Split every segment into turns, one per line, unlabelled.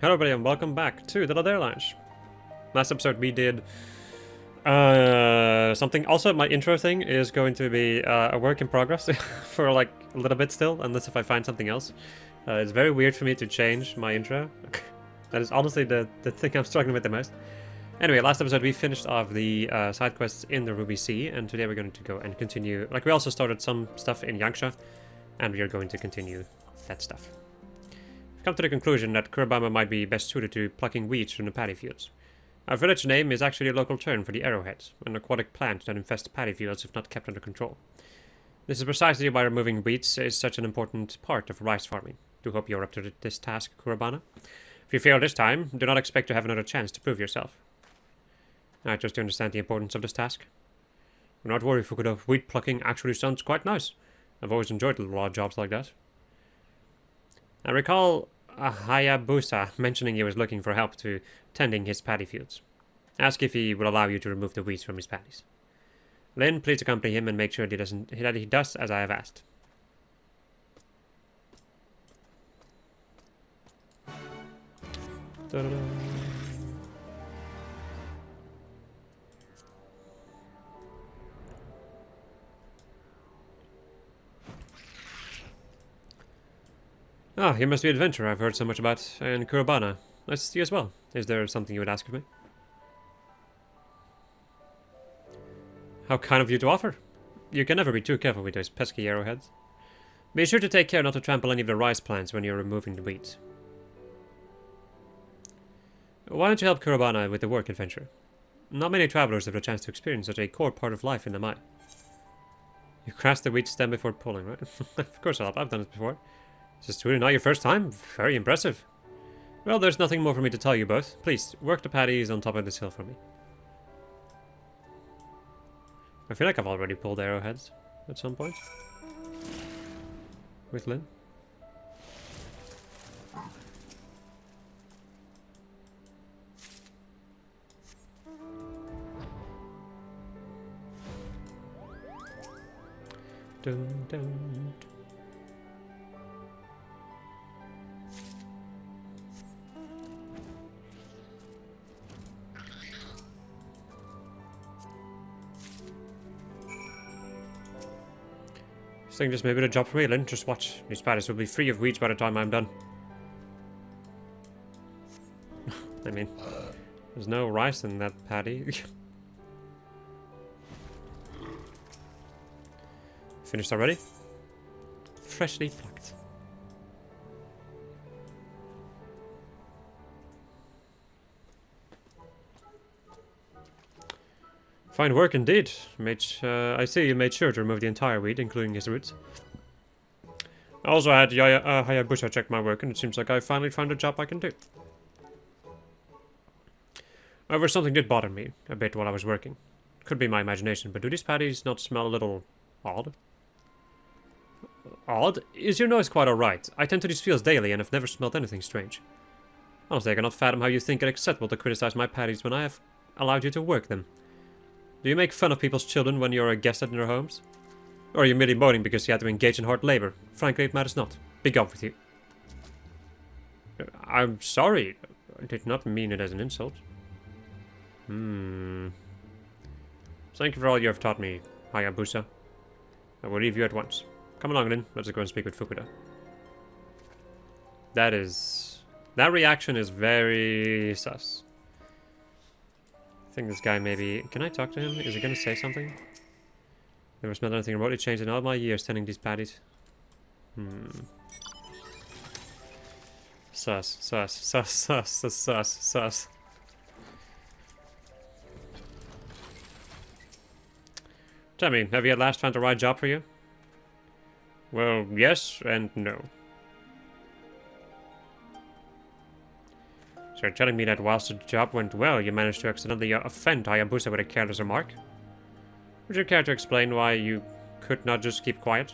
Hello everybody and welcome back to the Ladder Lounge. Last episode we did something. Also, my intro thing is going to be a work in progress for like a little bit still, unless if I find something else. It's very weird for me to change my intro. That is honestly the thing I'm struggling with the most. Anyway, last episode we finished off the side quests in the Ruby Sea, and today we're going to go and continue. Like, we also started some stuff in Yanxia, and we are going to continue that stuff. Come to the conclusion that Kurabama might be best suited to plucking weeds from the paddy fields. Our village name is actually a local term for the arrowhead, an aquatic plant that infests paddy fields if not kept under control. This is precisely why removing weeds is such an important part of rice farming. Do hope you're up to this task, Kurabana. If you fail this time, do not expect to have another chance to prove yourself. I trust you understand the importance of this task. Do not worry, Fukuda. Weed plucking actually sounds quite nice. I've always enjoyed little odd jobs like that. I recall Hayabusa mentioning he was looking for help to tending his paddy fields. Ask if he will allow you to remove the weeds from his paddies. Lynn, please accompany him and make sure that he does as I have asked. Da-da-da. Ah, you must be an adventurer I've heard so much about, and Kurabana. Nice to see you as well. Is there something you would ask of me? How kind of you to offer. You can never be too careful with those pesky arrowheads. Be sure to take care not to trample any of the rice plants when you're removing the weeds. Why don't you help Kurabana with the work adventure? Not many travelers have the chance to experience such a core part of life in the mine. You crash the wheat stem before pulling, right? Of course I'll help. I've done it before. This is really not your first time? Very impressive. Well, there's nothing more for me to tell you both. Please, work the paddies on top of this hill for me. I feel like I've already pulled arrowheads at some point. With Lynn. Dun, dun. This thing just may be a job for me, Lynn. Just watch. These paddies will be free of weeds by the time I'm done. I mean, there's no rice in that paddy. Finished already? Freshly plucked. Fine work indeed. I see you made sure to remove the entire weed, including his roots. I also had Hayabusa check my work, and it seems like I finally found a job I can do. However, something did bother me a bit while I was working. Could be my imagination, but do these paddies not smell a little odd? Odd? Is your nose quite alright? I tend to these fields daily and have never smelled anything strange. Honestly, I cannot fathom how you think it acceptable to criticize my paddies when I have allowed you to work them. Do you make fun of people's children when you're a guest at their homes? Or are you merely moaning because you had to engage in hard labor? Frankly, it matters not. Be gone with you. I'm sorry. I did not mean it as an insult. Thank you for all you have taught me, Hayabusa. I will leave you at once. Come along, Lin. Let's go and speak with Fukuda. That reaction is very sus. I think this guy maybe... Can I talk to him? Is he going to say something? Never smelled anything remotely changed in all my years tending these paddies. Sus, sus, sus, sus, sus, sus, sus. Tell me, have you at last found the right job for you? Well, yes and no. So you're telling me that whilst the job went well, you managed to accidentally offend Hayabusa with a careless remark? Would you care to explain why you could not just keep quiet?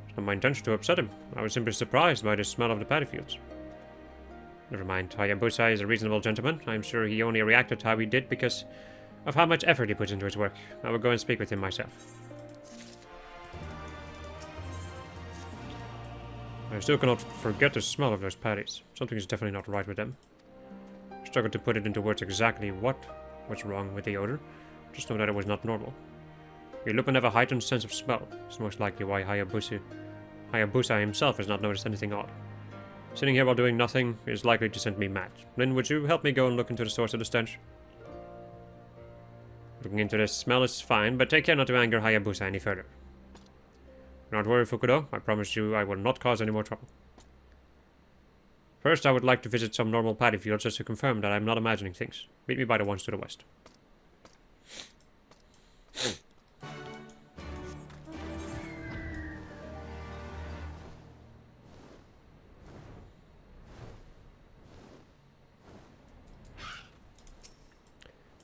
It's not my intention to upset him. I was simply surprised by the smell of the paddy fields. Never mind, Hayabusa is a reasonable gentleman. I'm sure he only reacted how he did because of how much effort he puts into his work. I will go and speak with him myself. I still cannot forget the smell of those patties. Something is definitely not right with them. I struggled to put it into words exactly what was wrong with the odor. Just know that it was not normal. Your Lupin have a heightened sense of smell. It's most likely why Hayabusa himself has not noticed anything odd. Sitting here while doing nothing is likely to send me mad. Lin, would you help me go and look into the source of the stench? Looking into this smell is fine, but take care not to anger Hayabusa any further. Do not worry, Fukudo. I promise you I will not cause any more trouble. First, I would like to visit some normal paddy fields just to confirm that I'm not imagining things. Meet me by the ones to the west.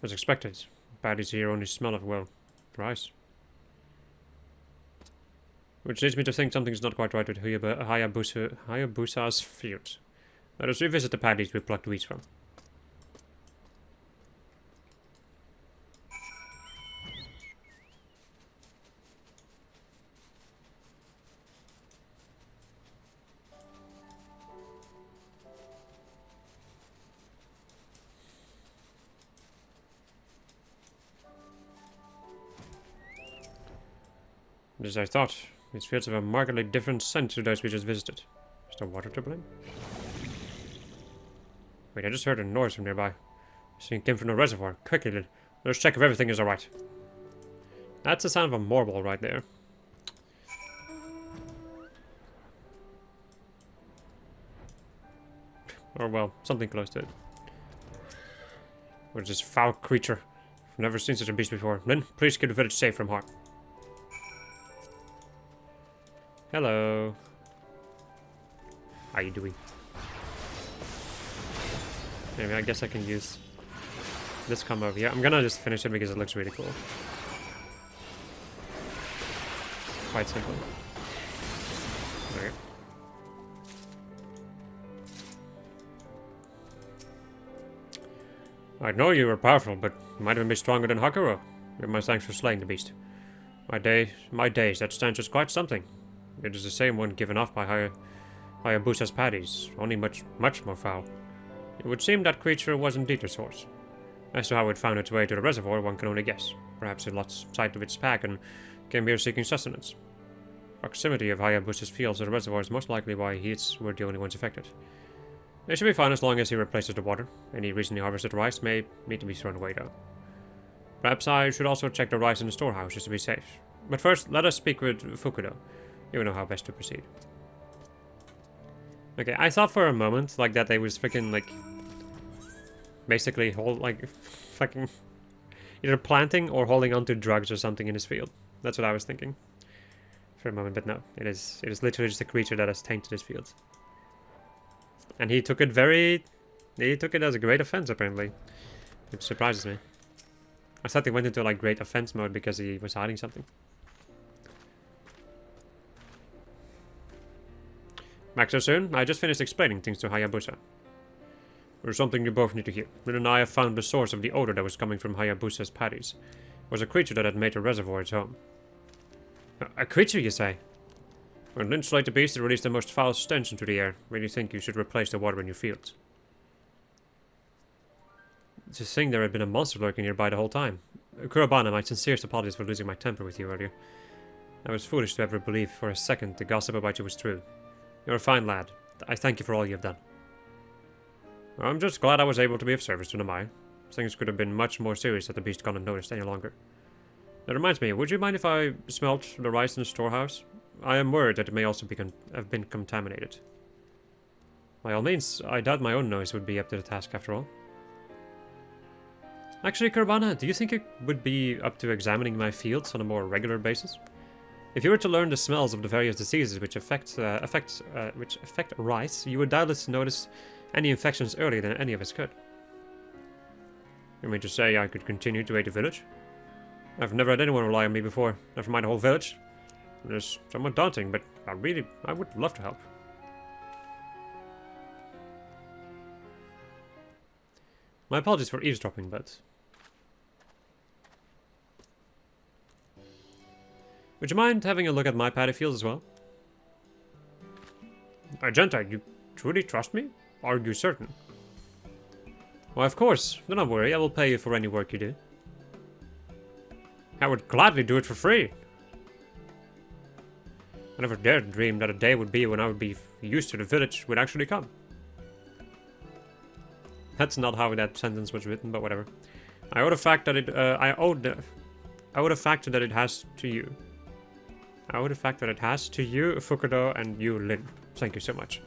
As expected, paddies here only smell of, well, rice. Which leads me to think something's not quite right with Hayabusa's fields. Let us revisit the paddies we plucked weeds from. As I thought, these fields have a markedly different scent to those we just visited. Is there water to blame? Wait, I just heard a noise from nearby. This thing came from the reservoir. Quickly, let us check if everything is alright. That's the sound of a morbol right there. Or, well, something close to it. What is this foul creature? I've never seen such a beast before. Lin, please keep the village safe from harm. Hello. How you doing? Anyway, I guess I can use this combo over here. I'm gonna just finish it because it looks really cool. Quite simple. Okay. I know you were powerful, but you might even be stronger than Hakuro. Give my thanks for slaying the beast. My days, that stench is quite something. It is the same one given off by Hayabusa's paddies, only much more foul. It would seem that creature was indeed the source. As to how it found its way to the reservoir, one can only guess. Perhaps it lost sight of its pack and came here seeking sustenance. Proximity of Hayabusa's fields to the reservoir is most likely why he's were the only ones affected. They should be fine as long as he replaces the water. Any recently harvested rice may need to be thrown away though. Perhaps I should also check the rice in the storehouse just to be safe. But first, let us speak with Fukudo. You know how best to proceed. Okay, I thought for a moment like that they was freaking like basically fucking either planting or holding onto drugs or something in his field. That's what I was thinking for a moment, but no, it is literally just a creature that has tainted his fields. And he took it as a great offense apparently, which surprises me. I thought he went into like great offense mode because he was hiding something. Back so soon? I just finished explaining things to Hayabusa. There's something you both need to hear. Rin and I have found the source of the odor that was coming from Hayabusa's paddies. It was a creature that had made the reservoir its home. A creature, you say? When Lin slayed the beast, it released the most foul stench into the air. Really think you should replace the water in your fields. To think there had been a monster lurking nearby the whole time. Kurobana, my sincerest apologies for losing my temper with you earlier. I was foolish to ever believe for a second the gossip about you was true. You're a fine lad. I thank you for all you have done. I'm just glad I was able to be of service to Namai. Things could have been much more serious had the beast gone unnoticed any longer. That reminds me, would you mind if I smelt the rice in the storehouse? I am worried that it may also have been contaminated. By all means, I doubt my own nose would be up to the task after all. Actually, Kurbana, do you think it would be up to examining my fields on a more regular basis? If you were to learn the smells of the various diseases which affect rice, you would doubtless notice any infections earlier than any of us could. You mean to say I could continue to aid the village? I've never had anyone rely on me before, never mind the whole village. It is somewhat daunting, but I would love to help. My apologies for eavesdropping, but... Would you mind having a look at my paddy fields as well? Argenta, you truly trust me? Are you certain? Why, of course. Do not worry, I will pay you for any work you do. I would gladly do it for free. I never dared dream that a day would be when I would be used to the village would actually come. That's not how that sentence was written, but whatever. I owe the fact that it, I owe the fact that it has to you. I owe the fact that it has to you, Fukudo, and you, Lin. Thank you so much.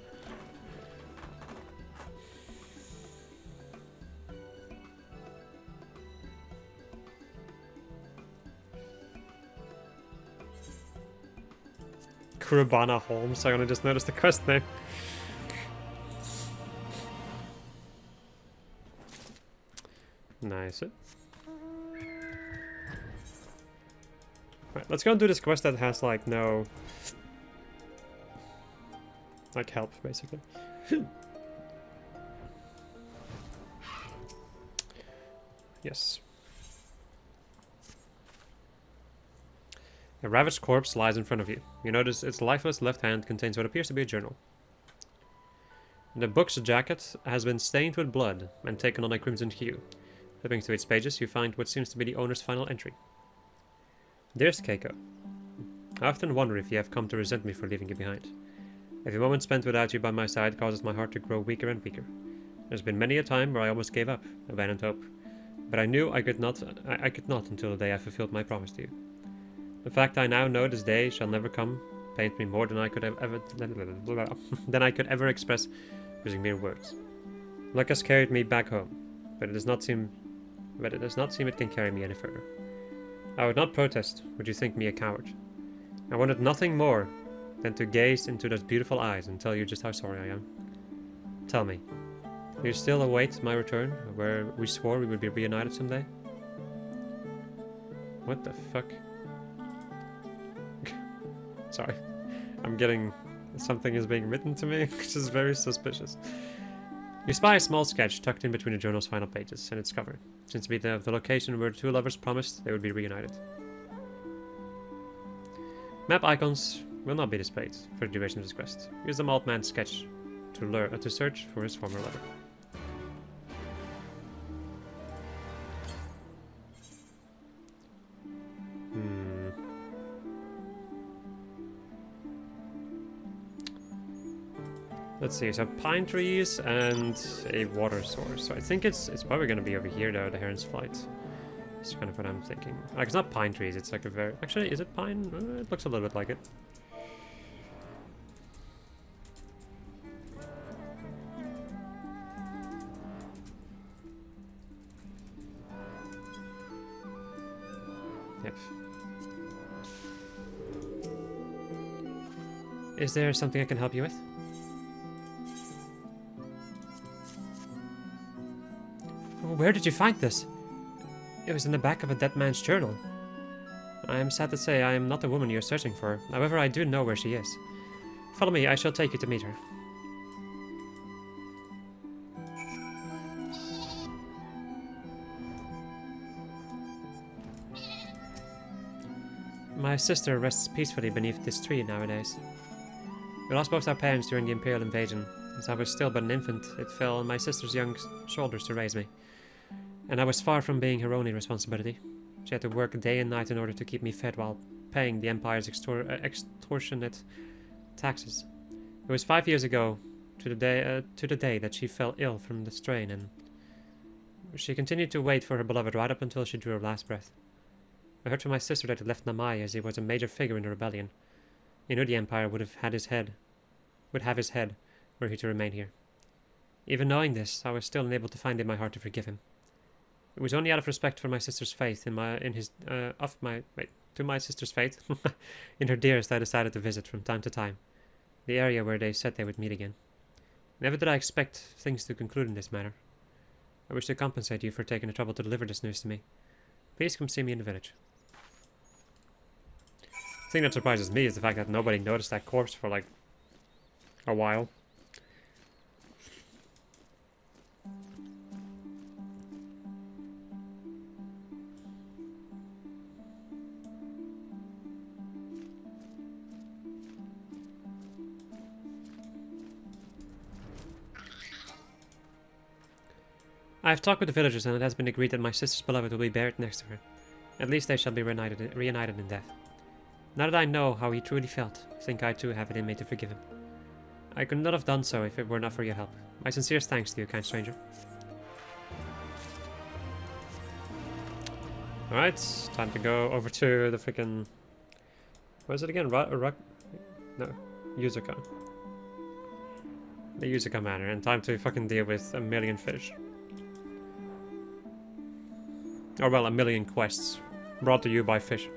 Kurabana Holmes, I only just noticed the quest name. Nice. Right, let's go and do this quest that has like no... like help, basically. Yes. A ravaged corpse lies in front of you. You notice its lifeless left hand contains what appears to be a journal. The book's jacket has been stained with blood and taken on a crimson hue. Flipping through its pages, you find what seems to be the owner's final entry. Dearest Keiko, I often wonder if you have come to resent me for leaving you behind. Every moment spent without you by my side causes my heart to grow weaker and weaker. There's been many a time where I almost gave up, abandoned hope. But I knew I could not until the day I fulfilled my promise to you. The fact I now know this day shall never come pains me more than I could ever express using mere words. Luck has carried me back home, but it does not seem it can carry me any further. I would not protest, would you think me a coward. I wanted nothing more than to gaze into those beautiful eyes and tell you just how sorry I am. Tell me, do you still await my return, where we swore we would be reunited someday? What the fuck? Sorry. I'm getting... something is being written to me, which is very suspicious. You spy a small sketch tucked in between the journal's final pages, and its cover. Seems to be the location where the two lovers promised they would be reunited. Map icons will not be displayed for the duration of this quest. Use the Malt Man's sketch to search for his former lover. Let's see, so pine trees and a water source. So I think it's probably going to be over here though, the Heron's Flight. That's kind of what I'm thinking. Like, it's not pine trees, it's like a very... Actually, is it pine? It looks a little bit like it. Yep. Is there something I can help you with? Where did you find this? It was in the back of a dead man's journal. I am sad to say I am not the woman you are searching for. However, I do know where she is. Follow me, I shall take you to meet her. My sister rests peacefully beneath this tree nowadays. We lost both our parents during the Imperial invasion. As I was still but an infant, it fell on my sister's young shoulders to raise me. And I was far from being her only responsibility. She had to work day and night in order to keep me fed while paying the Empire's extortionate taxes. It was 5 years ago to the day that she fell ill from the strain, and she continued to wait for her beloved right up until she drew her last breath. I heard from my sister that he left Namai as he was a major figure in the rebellion. He knew the Empire would have his head were he to remain here. Even knowing this, I was still unable to find in my heart to forgive him. It was only out of respect for my sister's faith to my sister's faith in her dearest I decided to visit from time to time the area where they said they would meet again. Never did I expect things to conclude in this manner. I wish to compensate you for taking the trouble to deliver this news to me. Please come see me in the village. The thing that surprises me is the fact that nobody noticed that corpse for like a while. I've talked with the villagers, and it has been agreed that my sister's beloved will be buried next to her. At least they shall be reunited in death. Now that I know how he truly felt, I think I too have it in me to forgive him. I could not have done so if it were not for your help. My sincerest thanks to you, kind stranger. Alright, time to go over to the freaking... What is it again? No, Yuzuka. The Yuzuka Manor, and time to fucking deal with a million fish. Or well, a million quests. Brought to you by fish.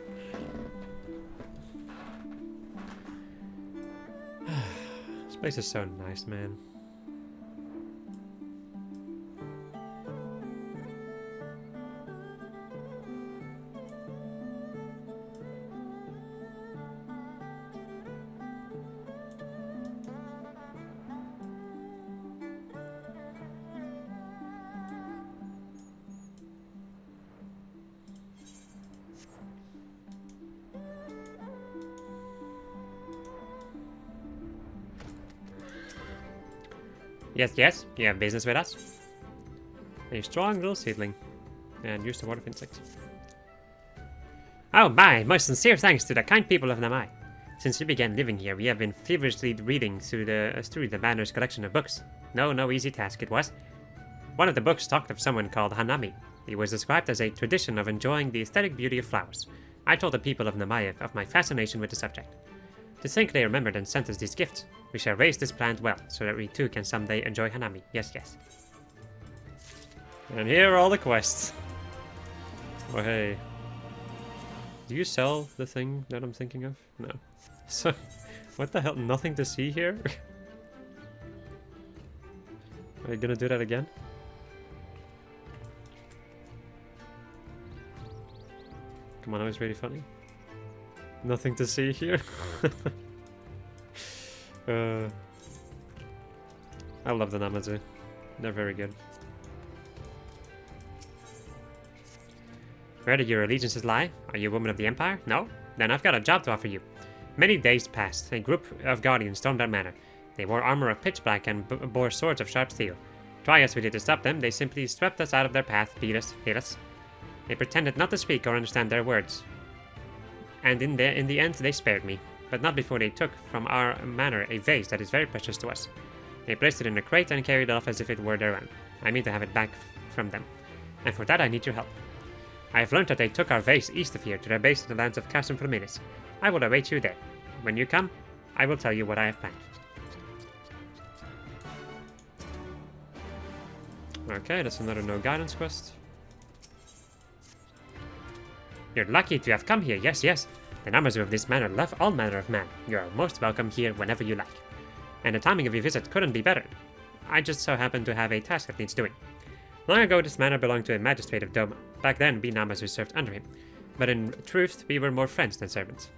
This place is so nice, man. Yes, yes, you have business with us. A strong little seedling. And used to water insects. Oh my, most sincere thanks to the kind people of Namai. Since we began living here, we have been feverishly reading through the manor's collection of books. No easy task it was. One of the books talked of someone called Hanami. It was described as a tradition of enjoying the aesthetic beauty of flowers. I told the people of Namai of my fascination with the subject. To think they remembered and sent us these gifts. We shall raise this plant well, so that we too can someday enjoy Hanami. Yes, yes. And here are all the quests. Oh, hey. Do you sell the thing that I'm thinking of? No. So, what the hell? Nothing to see here? Are you gonna do that again? Come on, that was really funny. Nothing to see here. I love the Namazu. They're very good. Where do your allegiances lie? Are you a woman of the Empire? No? Then I've got a job to offer you. Many days passed. A group of guardians stormed our manor. They wore armor of pitch black and bore swords of sharp steel. Try as we did to stop them, they simply swept us out of their path, beat us, hit us. They pretended not to speak or understand their words. And in the end, they spared me. But not before they took from our manor a vase that is very precious to us. They placed it in a crate and carried it off as if it were their own. I mean to have it back from them. And for that I need your help. I have learned that they took our vase east of here to their base in the lands of Castrum Fluminus. I will await you there. When you come, I will tell you what I have planned. Okay, that's another no guidance quest. You're lucky to have come here, yes, yes. The Namazu of this manor love all manner of man. You are most welcome here whenever you like. And the timing of your visit couldn't be better. I just so happen to have a task that needs doing. Long ago, this manor belonged to a magistrate of Doma. Back then, we Namazu served under him. But in truth, we were more friends than servants.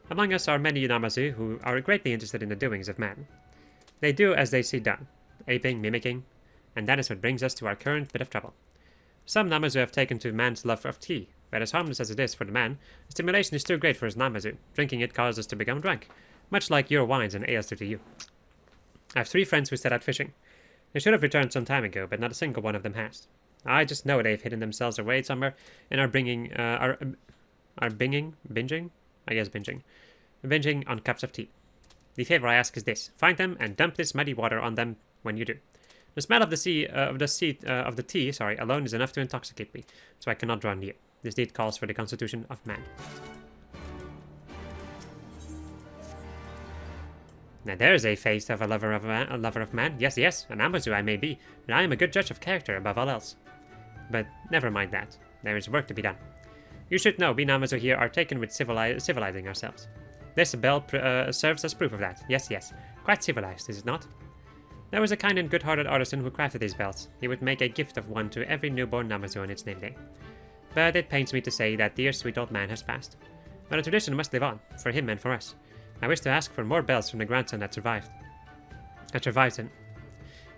Among us are many Namazu who are greatly interested in the doings of man. They do as they see done, aping, mimicking, and that is what brings us to our current bit of trouble. Some Namazu have taken to man's love of tea, but as harmless as it is for the man, the stimulation is too great for his Namazu. Drinking it causes us to become drunk, much like your wines and ales do to you. I have 3 friends who set out fishing. They should have returned some time ago, but not a single one of them has. I just know they've hidden themselves away somewhere and are binging on cups of tea. The favor I ask is this: find them and dump this muddy water on them when you do. The smell of the tea alone is enough to intoxicate me, so I cannot draw near. This deed calls for the constitution of man. Now there's a face of a lover of man. Yes, yes, an Namazu I may be, but I am a good judge of character above all else. But never mind that. There is work to be done. You should know we Namazu here are taken with civilizing ourselves. This bell serves as proof of that. Yes, yes. Quite civilized, is it not? There was a kind and good-hearted artisan who crafted these bells. He would make a gift of one to every newborn Namazu on its name day. But it pains me to say that dear sweet old man has passed. But a tradition must live on, for him and for us. I wish to ask for more bells from the grandson that survived him.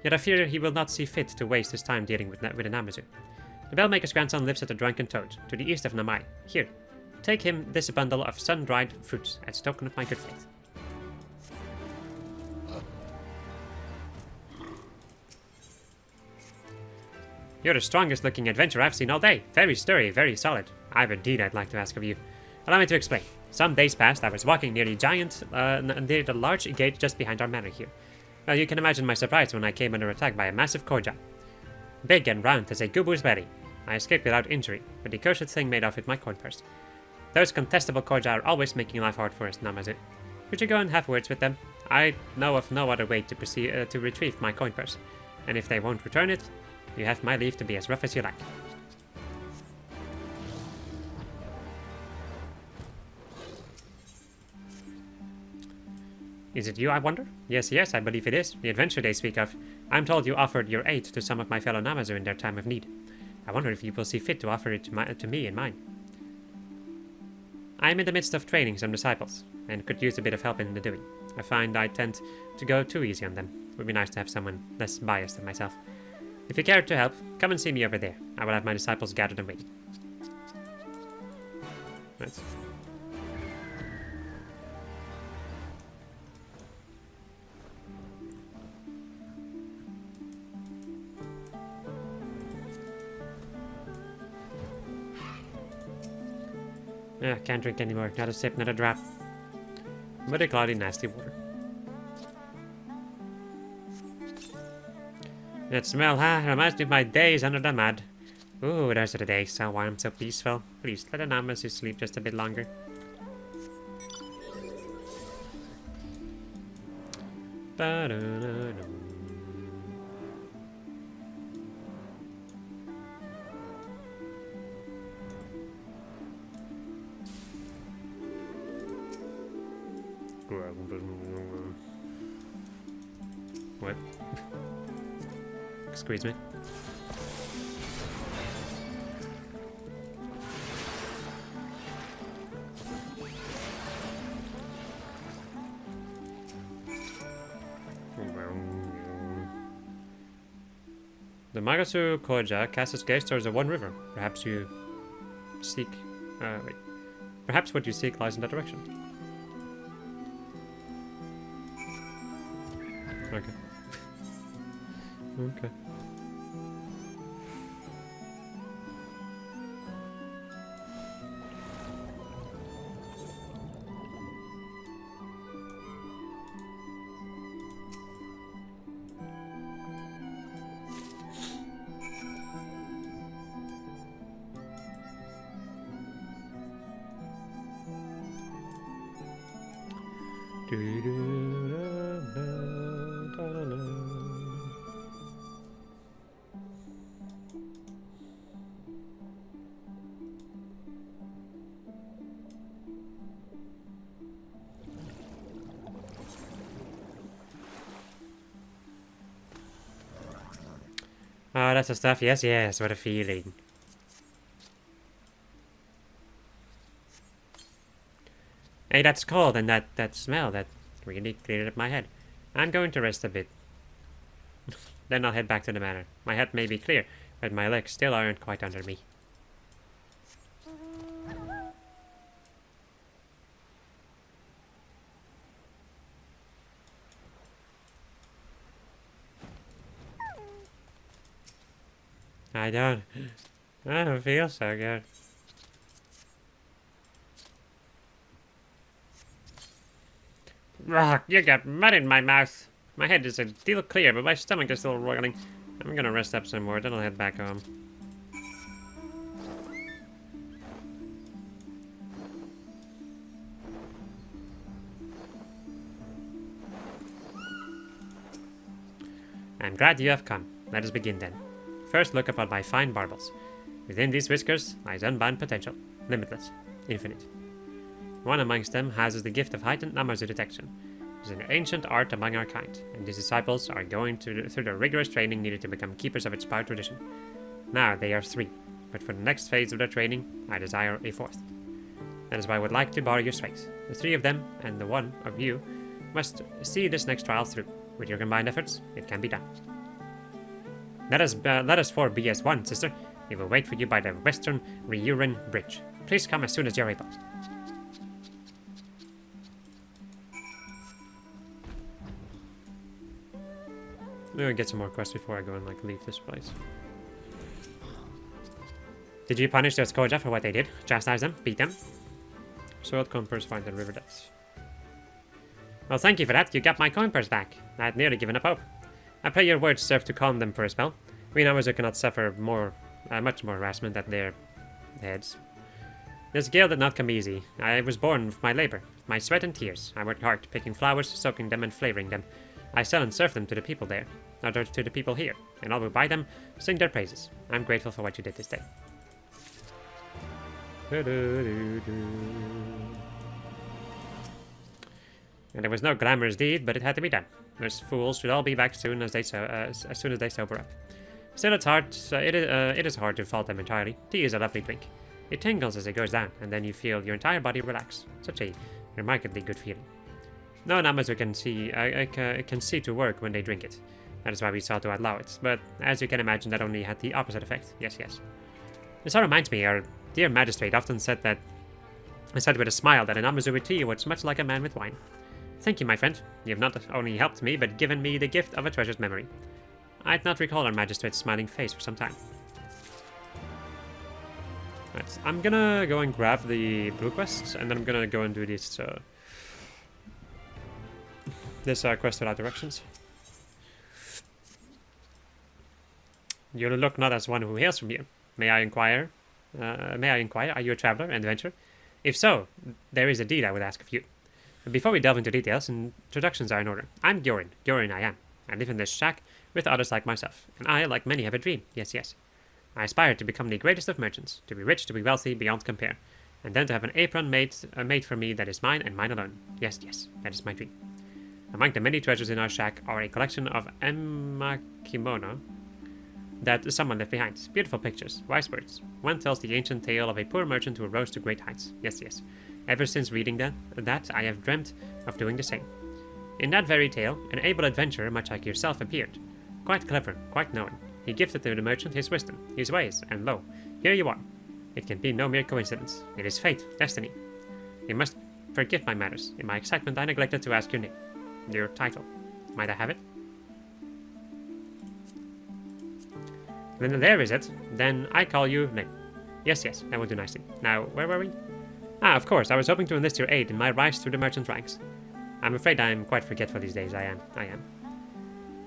Yet I fear he will not see fit to waste his time dealing with a Namazu. The bellmaker's grandson lives at the Drunken Toad, to the east of Namai. Here, take him this bundle of sun-dried fruits as token of my good faith. You're the strongest looking adventurer I've seen all day. Very sturdy, very solid. I've a deed I'd like to ask of you. Allow me to explain. Some days past, I was walking near near the large gate just behind our manor here. Now you can imagine my surprise when I came under attack by a massive koja. Big and round as a gubu's belly. I escaped without injury, but the cursed thing made off with my coin purse. Those contestable koja are always making life hard for us, Namazu. Could you go and have words with them? I know of no other way to retrieve my coin purse, and if they won't return it, you have my leave to be as rough as you like. Is it you, I wonder? Yes, I believe it is. The adventure they speak of. I'm told you offered your aid to some of my fellow Namazu in their time of need. I wonder if you will see fit to offer it to me and mine. I am in the midst of training some disciples, and could use a bit of help in the doing. I find I tend to go too easy on them. It would be nice to have someone less biased than myself. If you care to help, come and see me over there. I will have my disciples gathered and waiting. Right. Can't drink anymore. Not a sip, not a drop. But a cloudy, nasty water. That smell, reminds me of my days under the mud. Ooh, those are the days. So warm, so peaceful. Please, let the Namazu sleep just a bit longer. Ba-da-da-da. What? Excuse me. The Magasu Koja casts its gaze towards the One River. Perhaps you seek... wait. Perhaps what you seek lies in that direction. Okay. Okay. Oh, that's the stuff. Yes, what a feeling. Hey, that's cold, and that smell, that really cleared up my head. I'm going to rest a bit. Then I'll head back to the manor. My head may be clear, but my legs still aren't quite under me. I don't feel so good. Ugh, you got mud in my mouth. My head is a deal clear, but my stomach is still roiling. I'm gonna rest up some more, then I'll head back home. I'm glad you have come. Let us begin then. First, look upon my fine barbels. Within these whiskers lies unbound potential, limitless, infinite. One amongst them has the gift of heightened Namazu detection. It is an ancient art among our kind, and these disciples are going through the rigorous training needed to become keepers of its power tradition. Now they are 3, but for the next phase of their training, I desire a 4th. That is why I would like to borrow your strength. The 3 of them, and the 1 of you, must see this next trial through. With your combined efforts, it can be done. Let us 4 be as one, sister. We will wait for you by the Western Ryurin Bridge. Please come as soon as you're able. I'm gonna get some more quests before I go and leave this place. Did you punish those Koja for what they did? Chastise them? Beat them? Soiled coin purse find in river depths. Well, thank you for that. You got my coin purse back. I had nearly given up hope. I pray your words serve to calm them for a spell. We Namazu cannot suffer much more harassment at their heads. This gale did not come easy. I was born with my labor, my sweat and tears. I worked hard, picking flowers, soaking them, and flavoring them. I sell and serve them to the people there, or to the people here, and all who buy them sing their praises. I'm grateful for what you did this day. And it was no glamorous deed, but it had to be done. Those fools should all be back soon as soon as they sober up. Still, it's hard. It is hard to fault them entirely. Tea is a lovely drink. It tingles as it goes down, and then you feel your entire body relax. Such a remarkably good feeling. No Namazu can see to work when they drink it. That is why we sought to allow it. But as you can imagine, that only had the opposite effect. Yes, yes. This all reminds me, our dear magistrate often said with a smile that a Namazu with tea was much like a man with wine. Thank you, my friend. You have not only helped me, but given me the gift of a treasured memory. I'd not recall our magistrate's smiling face for some time. Right, I'm gonna go and grab the blue quests, and then I'm gonna go and do this quest without directions. You look not as one who hails from here. May I inquire? Are you a traveler and adventurer? If so, there is a deed I would ask of you. Before we delve into details, introductions are in order. I'm Gyorin. Gyorin I am. I live in this shack with others like myself, and I, like many, have a dream. Yes, yes. I aspire to become the greatest of merchants, to be rich, to be wealthy beyond compare, and then to have an apron made for me that is mine and mine alone. Yes, yes, that is my dream. Among the many treasures in our shack are a collection of emakimono that someone left behind. Beautiful pictures, wise words. One tells the ancient tale of a poor merchant who rose to great heights. Yes, yes. Ever since reading that, I have dreamt of doing the same. In that very tale, an able adventurer much like yourself appeared. Quite clever, quite knowing. He gifted to the merchant his wisdom, his ways, and lo, here you are. It can be no mere coincidence. It is fate, destiny. You must forgive my manners. In my excitement, I neglected to ask your name. Your title. Might I have it? Then there is it. Then I call you Lin. Yes, yes, that will do nicely. Now, where were we? Ah, of course, I was hoping to enlist your aid in my rise through the merchant ranks. I'm afraid I am quite forgetful these days, I am.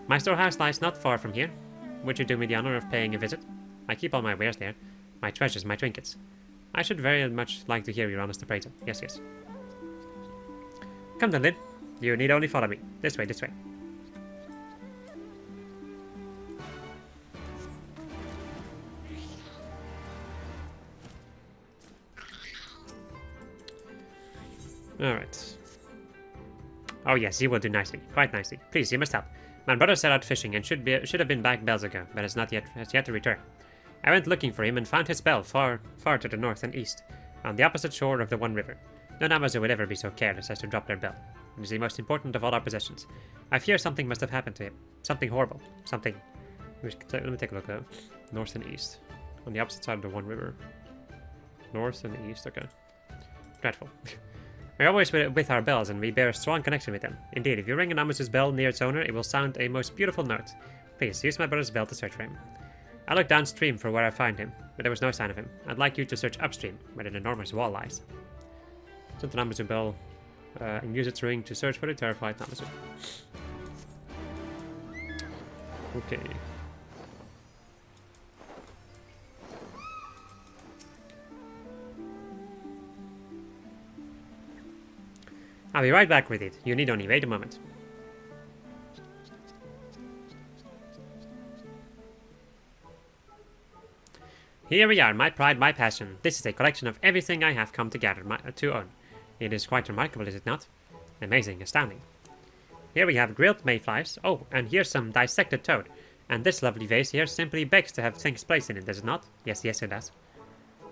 My storehouse lies not far from here. Would you do me the honor of paying a visit? I keep all my wares there. My treasures, my trinkets. I should very much like to hear your honest appraisal. Yes, yes. Come then, Lin. You need only follow me. This way, this way. Alright. Oh yes, you will do nicely. Quite nicely. Please, you must help. My brother set out fishing and should have been back bells ago, but has yet to return. I went looking for him and found his bell far to the north and east, on the opposite shore of the one river. No Namazu would ever be so careless as to drop their bell. It is the most important of all our possessions. I fear something must have happened to him. Something horrible. Something... Let me take a look though. North and east. On the opposite side of the one river. North and east, okay. Dreadful. We're always with our bells, and we bear a strong connection with them. Indeed, if you ring a Namazu's bell near its owner, it will sound a most beautiful note. Please, use my brother's bell to search for him. I looked downstream for where I find him, but there was no sign of him. I'd like you to search upstream, where an enormous wall lies. Set the Namazu bell, and use its ring to search for the terrified Namazu. Okay. I'll be right back with it. You need only wait a moment. Here we are, my pride, my passion. This is a collection of everything I have come to gather to own. It is quite remarkable, is it not? Amazing, astounding. Here we have grilled mayflies. Oh, and here's some dissected toad. And this lovely vase here simply begs to have things placed in it, does it not? Yes, yes, it does.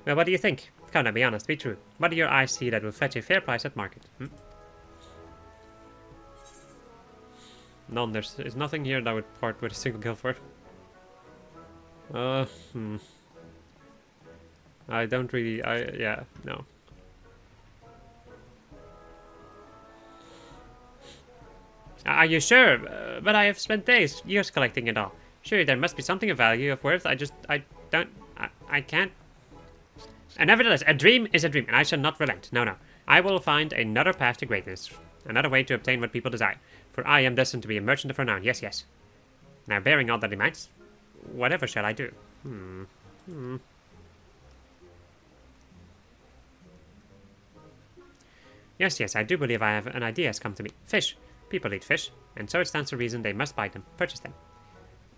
Well, what do you think? Come now, be honest, be true. What do your eyes see that will fetch a fair price at market? None. There's nothing here that would part with a single kill for it. I don't really... yeah, no. Are you sure? But I have spent years collecting it all. Surely there must be something of value, of worth. I can't... And nevertheless, a dream is a dream, and I shall not relent. No, no. I will find another path to greatness. Another way to obtain what people desire. For I am destined to be a merchant of renown. Yes, yes. Now, bearing all that in mind, whatever shall I do? Yes, yes, I do believe I have an idea has come to me. Fish. People eat fish, and so it stands to reason they must buy them, purchase them.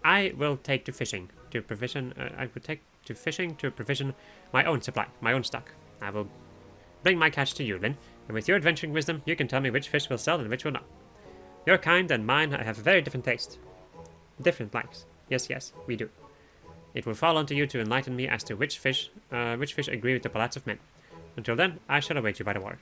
I will take to fishing to provision. I would take to fishing to provision my own supply, my own stock. I will bring my catch to you, Lin, and with your adventuring wisdom, you can tell me which fish will sell and which will not. Your kind and mine have very different tastes, different likes. Yes, yes, we do. It will fall onto you to enlighten me as to which fish agree with the palates of men. Until then, I shall await you by the water.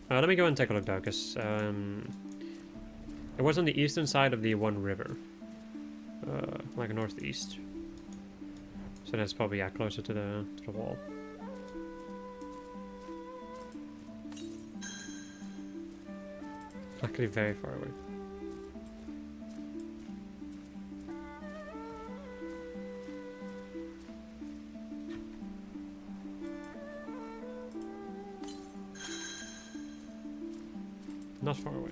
Let me go and take a look though, because it was on the eastern side of the one river, like northeast. So that's probably closer to the wall. Luckily, very far away. Not far away.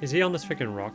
Is he on this freaking rock?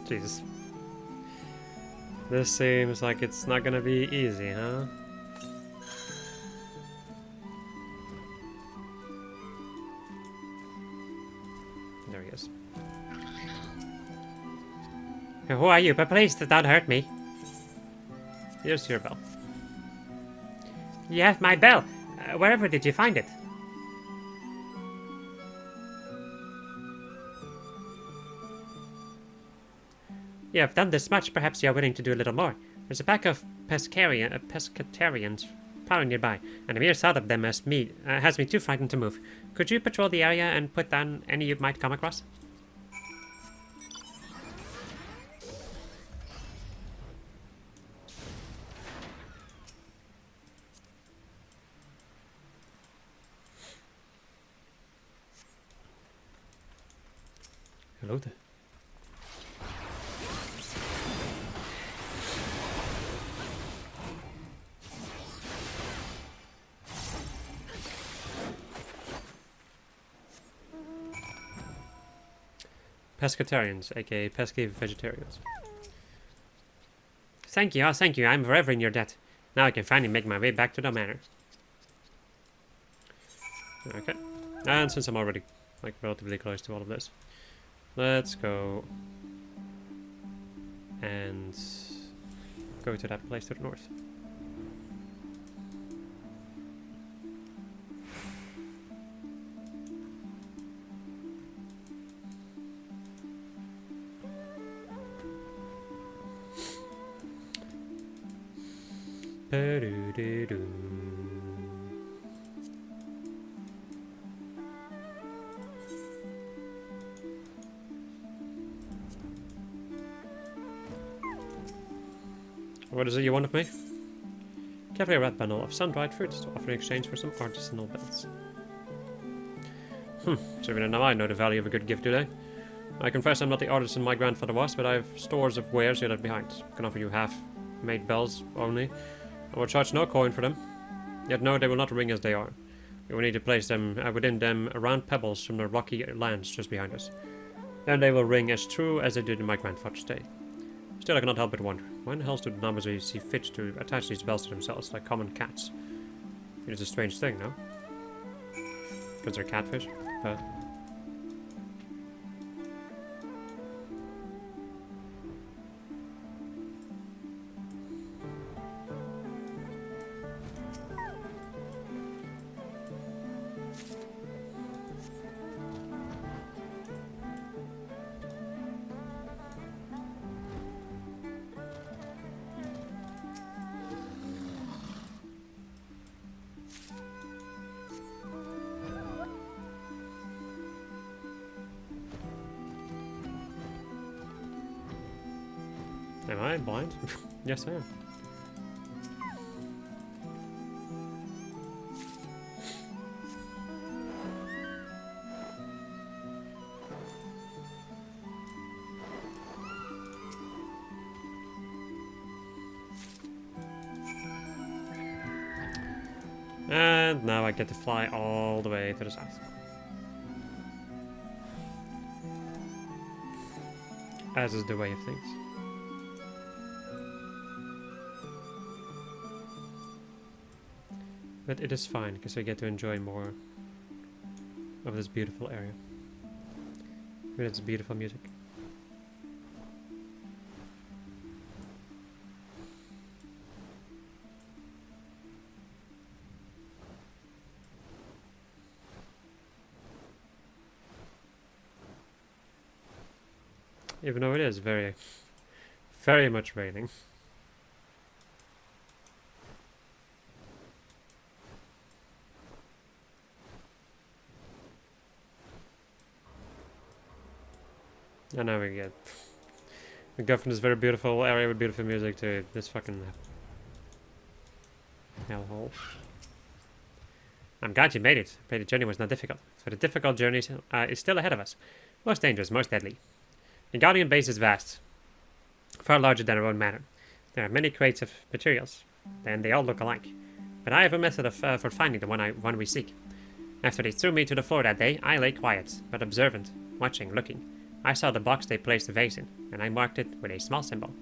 Jesus. This seems like it's not gonna be easy, huh? There he is. Who are you? But please don't hurt me. Here's your bell. You have my bell. Wherever did you find it? You have done this much, perhaps you are willing to do a little more. There's a pack of pescatarians prowling nearby, and the mere thought of them has me too frightened to move. Could you patrol the area and put down any you might come across? Hello there. Pescatarians, aka pesky vegetarians. Thank you, oh thank you, I'm forever in your debt. Now I can finally make my way back to the manor. Okay, and since I'm already like relatively close to all of this, let's go and go to that place to the north. What is it you want of me? Carefully a red bundle of sun-dried fruits to offer in exchange for some artisanal belts. So even now I know the value of a good gift, do they? I confess I'm not the artisan my grandfather was, but I have stores of wares you left behind. I can offer you half-made bells only. I will charge no coin for them. Yet no, they will not ring as they are. We will need to place them within them round pebbles from the rocky lands just behind us. Then they will ring as true as they did in my grandfather's day. Still, I cannot help but wonder, why in the hell do the numbers see fit to attach these bells to themselves, like common cats? It is a strange thing, no? Because they're catfish, but... Am I blind? Yes, I am. And now I get to fly all the way to the south. As is the way of things. But it is fine, because I get to enjoy more of this beautiful area. With its beautiful music. Even though it is very, very much raining. And now we go from this very beautiful area with beautiful music to this fucking hellhole. I'm glad you made it. But the journey was not difficult. For the difficult journey is still ahead of us. Most dangerous, most deadly. The Guardian base is vast. Far larger than our own manor. There are many crates of materials. And they all look alike. But I have a method for finding the one we seek. After they threw me to the floor that day, I lay quiet, but observant, watching, looking. I saw the box they placed the vase in, and I marked it with a small symbol.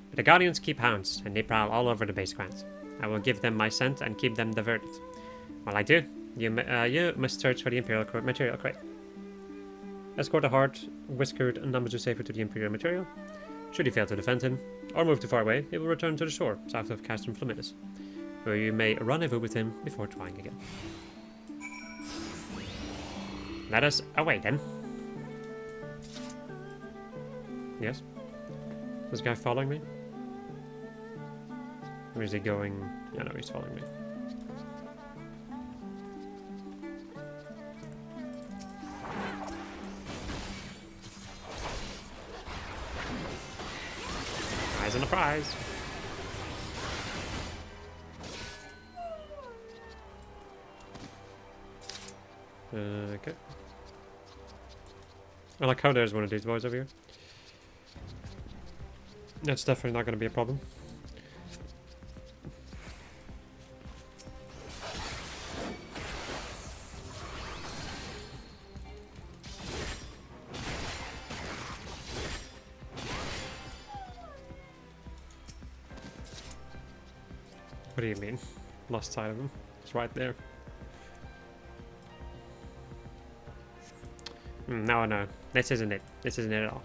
But the Guardians keep hounds, and they prowl all over the base grounds. I will give them my scent and keep them diverted. While I do, you must search for the Imperial material crate. Escort a hard-whiskered Namazu Safer to the Imperial material. Should you fail to defend him, or move too far away, he will return to the shore, south of Castrum Flamidus, where you may rendezvous with him before trying again. Let us away, then. Yes? Is this guy following me? Or is he going... Yeah, no, he's following me. Eyes on the prize! Okay. I like how there's one of these boys over here. That's definitely not going to be a problem. What do you mean? Lost sight of him. It's right there. No, no. This isn't it. This isn't it at all.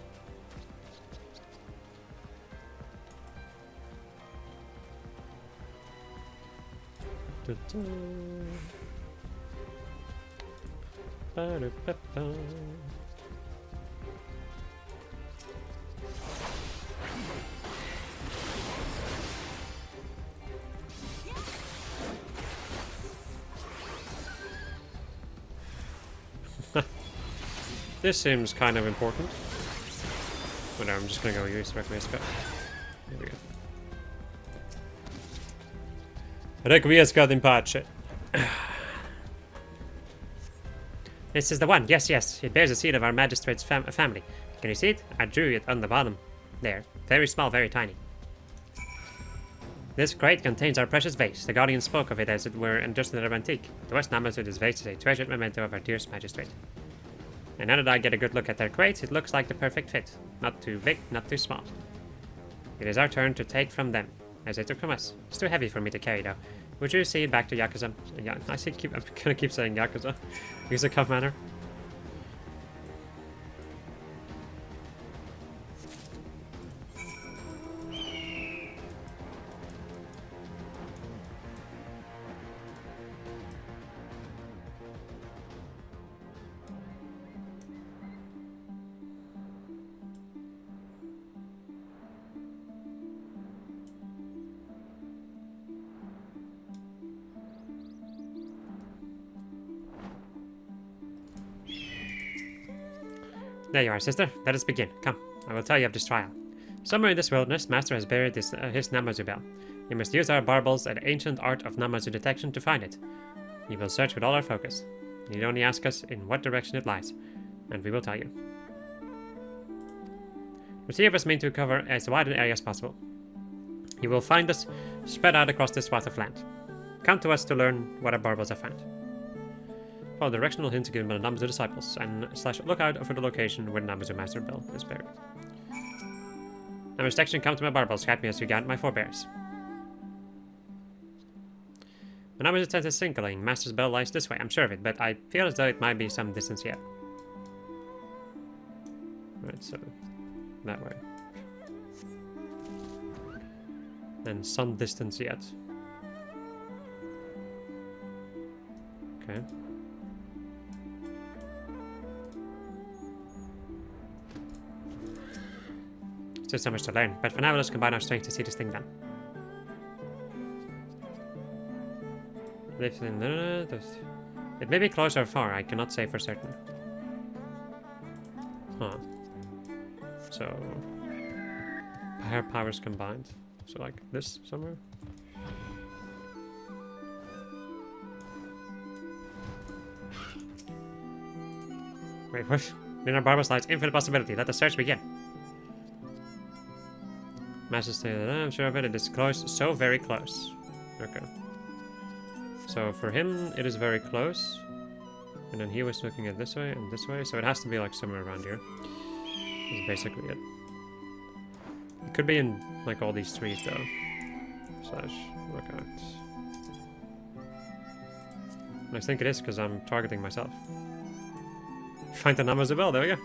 This seems kind of important. But no, I'm just gonna go use Requiescat. Here we go. Requiescat in pace. This is the one. Yes, yes. It bears the seal of our magistrate's family. Can you see it? I drew it on the bottom. There. Very small, very tiny. This crate contains our precious vase. The Guardian spoke of it as it were just another antique. To us Namas, this vase is a treasured memento of our dearest magistrate. And now that I get a good look at their crate, it looks like the perfect fit. Not too big, not too small. It is our turn to take from them, as they took from us. It's too heavy for me to carry, though. Would you see it back to Yakuza? Yeah, I'm gonna keep saying Yakuza. Use a cup manner. There you are, sister. Let us begin. Come, I will tell you of this trial. Somewhere in this wilderness, Master has buried his Namazu bell. You must use our barbels and ancient art of Namazu detection to find it. You will search with all our focus. You need only ask us in what direction it lies, and we will tell you. The three of us mean to cover as wide an area as possible. You will find us spread out across this swath of land. Come to us to learn what our barbels have found. Follow the directional hints given by the Namazu disciples, and look out for the location where the Namazu Master Bell is buried. Namazu section, come to my barbels, guide me as you guide my forebears. When Namazu sense is synchroning, Master's Bell lies this way, I'm sure of it, but I feel as though it might be some distance yet. Right, so that way. And some distance yet. Okay. Still so much to learn, but for now let's combine our strength to see this thing done. It may be close or far, I cannot say for certain. Huh. So... Pair powers combined. So like this somewhere? Wait, what? In our barbers lies infinite possibility. Let the search begin. Master stated, I'm sure of it. It is close, so very close. Okay. So for him, it is very close. And then he was looking at this way and this way. So it has to be like somewhere around here. That's basically it. It could be in like all these trees though. Slash look at. And I think it is because I'm targeting myself. Find the Namazu Bell, there we go.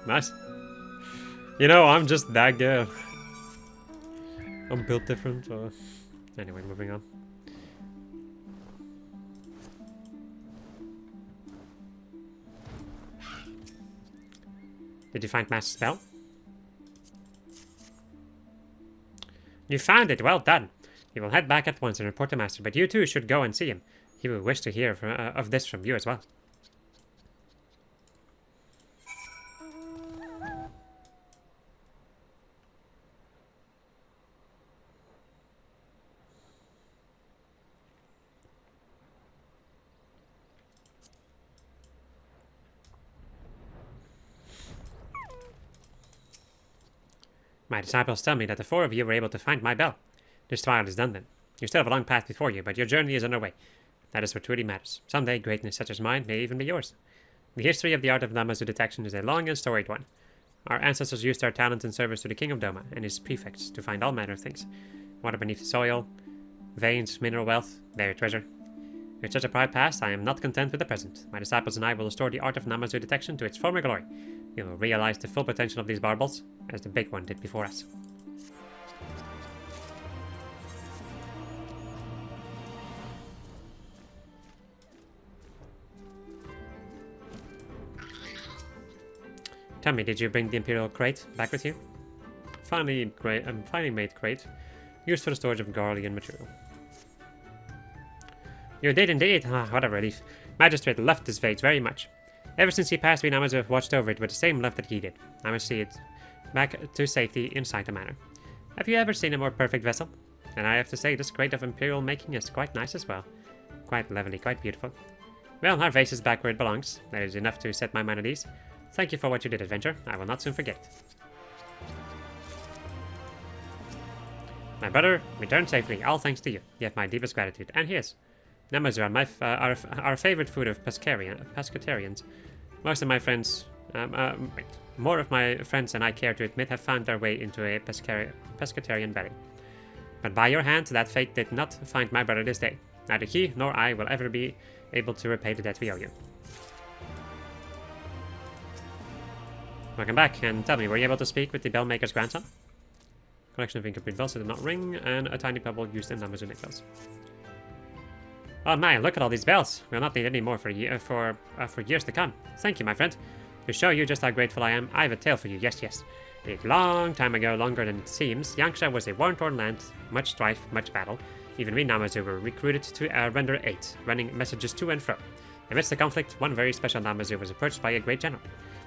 Nice. You know, I'm just that good. I'm built different. Anyway, moving on. Did you find Master's Bell? You found it. Well done. You will head back at once and report to Master, but you too should go and see him. He will wish to hear of this from you as well. My disciples tell me that the four of you were able to find my bell. This trial is done then. You still have a long path before you, but your journey is underway. That is what truly matters. Someday, greatness such as mine may even be yours. The history of the art of Namazu detection is a long and storied one. Our ancestors used their talent in service to the king of Doma and his prefects to find all manner of things. Water beneath the soil, veins, mineral wealth, buried treasure. With such a proud past, I am not content with the present. My disciples and I will restore the art of Namazu detection to its former glory. You will realize the full potential of these barbels, as the big one did before us. Tell me, did you bring the Imperial crate back with you? Finally made crate, used for the storage of Garlean material. You did indeed. Ah, what a relief. Magistrate loved this vase very much. Ever since he passed, we now have watched over it with the same love that he did. I must see it back to safety inside the manor. Have you ever seen a more perfect vessel? And I have to say, this crate of Imperial making is quite nice as well. Quite lovely, quite beautiful. Well, our vase is back where it belongs. That is enough to set my mind at ease. Thank you for what you did, adventure. I will not soon forget it. My brother returned safely, all thanks to you. You have my deepest gratitude, and his. Namazu are our favorite food of pescatarians. Most of my friends, more of my friends than I care to admit have found their way into a pescatarian belly. But by your hand, that fate did not find my brother this day. Neither he nor I will ever be able to repay the debt we owe you. Welcome back, and tell me, were you able to speak with the bellmaker's grandson? Collection of incomplete bells that did not ring, and a tiny pebble used in Namazu necklace. Oh man, look at all these bells. We'll not need any more for years to come. Thank you, my friend. To show you just how grateful I am, I have a tale for you. Yes, yes. A long time ago, longer than it seems, Yanxia was a war-torn land, much strife, much battle. Even we Namazu were recruited to render aid, running messages to and fro. Amidst the conflict, one very special Namazu was approached by a great general.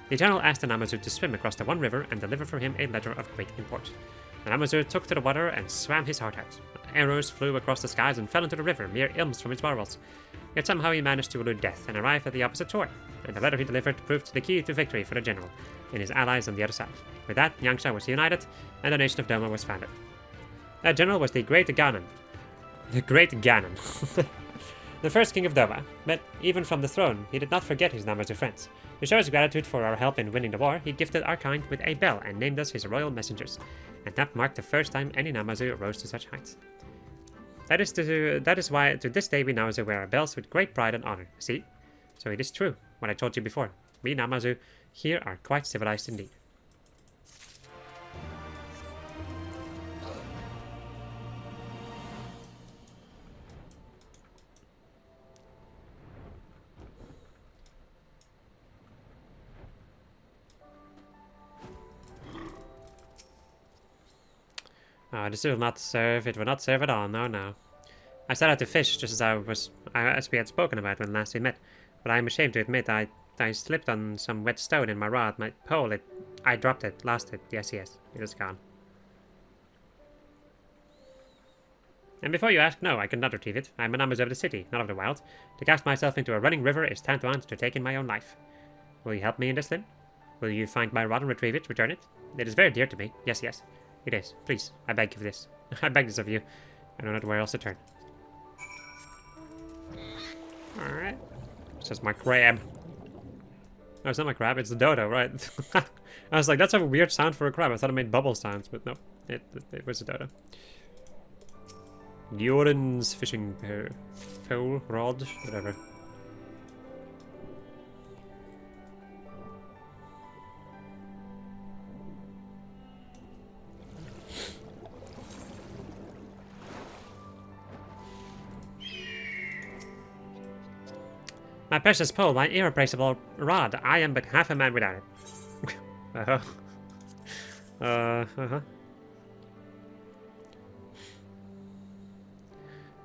The general asked the Namazu to swim across the one river and deliver for him a letter of great import. The Namazu took to the water and swam his heart out. Arrows flew across the skies and fell into the river, mere ilms from its bowels. Yet somehow he managed to elude death and arrive at the opposite shore, and the letter he delivered proved the key to victory for the general and his allies on the other side. With that, Yanxia was united, and the nation of Doma was founded. That general was the Great Ganon. The Great Ganon. The first king of Doma, but even from the throne, he did not forget his Namazu friends. To show his gratitude for our help in winning the war, he gifted our kind with a bell and named us his royal messengers, and that marked the first time any Namazu rose to such heights. That is why to this day we Namazu wear our bells with great pride and honor. See? So it is true, what I told you before. We Namazu here are quite civilized indeed. This will not serve. It will not serve at all. No, no. I set out to fish just as we had spoken about when last we met. But I am ashamed to admit I slipped on some wet stone in my rod. My pole, I dropped it, lost it. Yes, yes, it is gone. And before you ask, no, I could not retrieve it. I am a Namazu of the city, not of the wild. To cast myself into a running river is tantamount to taking my own life. Will you help me in this, then? Will you find my rod and retrieve it, return it? It is very dear to me. Yes, yes. It is. Please, I beg of this. I beg this of you. I don't know where else to turn. Alright. This is my crab. No, it's not my crab, it's the dodo, right? I was like, that's a weird sound for a crab. I thought it made bubble sounds, but no. It was a dodo. Jordan's fishing pole, rod, whatever. My precious pole, my irreplaceable rod. I am but half a man without it.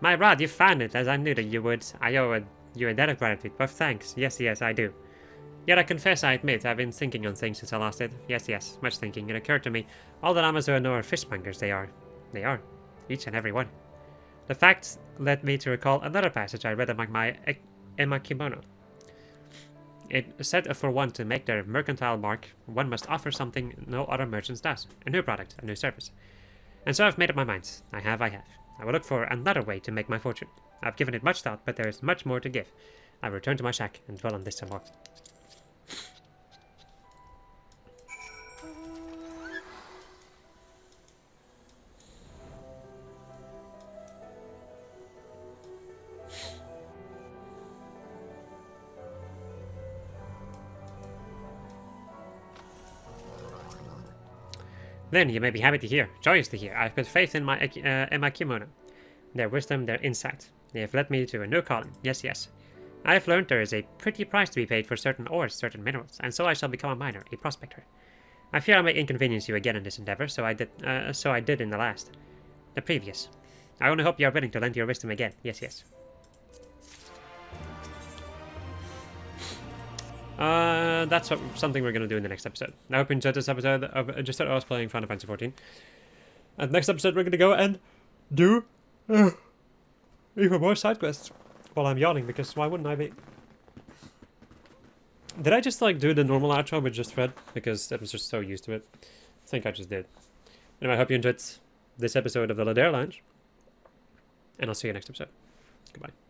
My rod, you found it, as I knew that you would. I owe you a debt of gratitude, of thanks. Yes, yes, I do. Yet I confess, I admit, I've been thinking on things since I lost it. Yes, yes, much thinking. It occurred to me, all the Namazu know are fishmongers, they are. They are. Each and every one. The fact led me to recall another passage I read among my Emakimono. It said for one to make their mercantile mark, one must offer something no other merchants does. A new product, a new service. And so I've made up my mind. I have. I will look for another way to make my fortune. I've given it much thought, but there is much more to give. I will return to my shack and dwell on this some more. Then you may be happy to hear, joyous to hear, I have put faith in my Emakimono. Their wisdom, their insight. They have led me to a new calling. Yes, yes. I have learned there is a pretty price to be paid for certain ores, certain minerals, and so I shall become a miner, a prospector. I fear I may inconvenience you again in this endeavor, so I did in the previous. I only hope you are willing to lend your wisdom again. Yes, yes. That's something we're gonna do in the next episode. I hope you enjoyed this episode of just us playing Final Fantasy XIV. And next episode we're gonna go and do even more side quests. While I'm yawning, because why wouldn't I be? Did I just like do the normal outro with just Fred? Because I was just so used to it. I think I just did. Anyway, I hope you enjoyed this episode of the Ladera Lounge. And I'll see you next episode. Goodbye.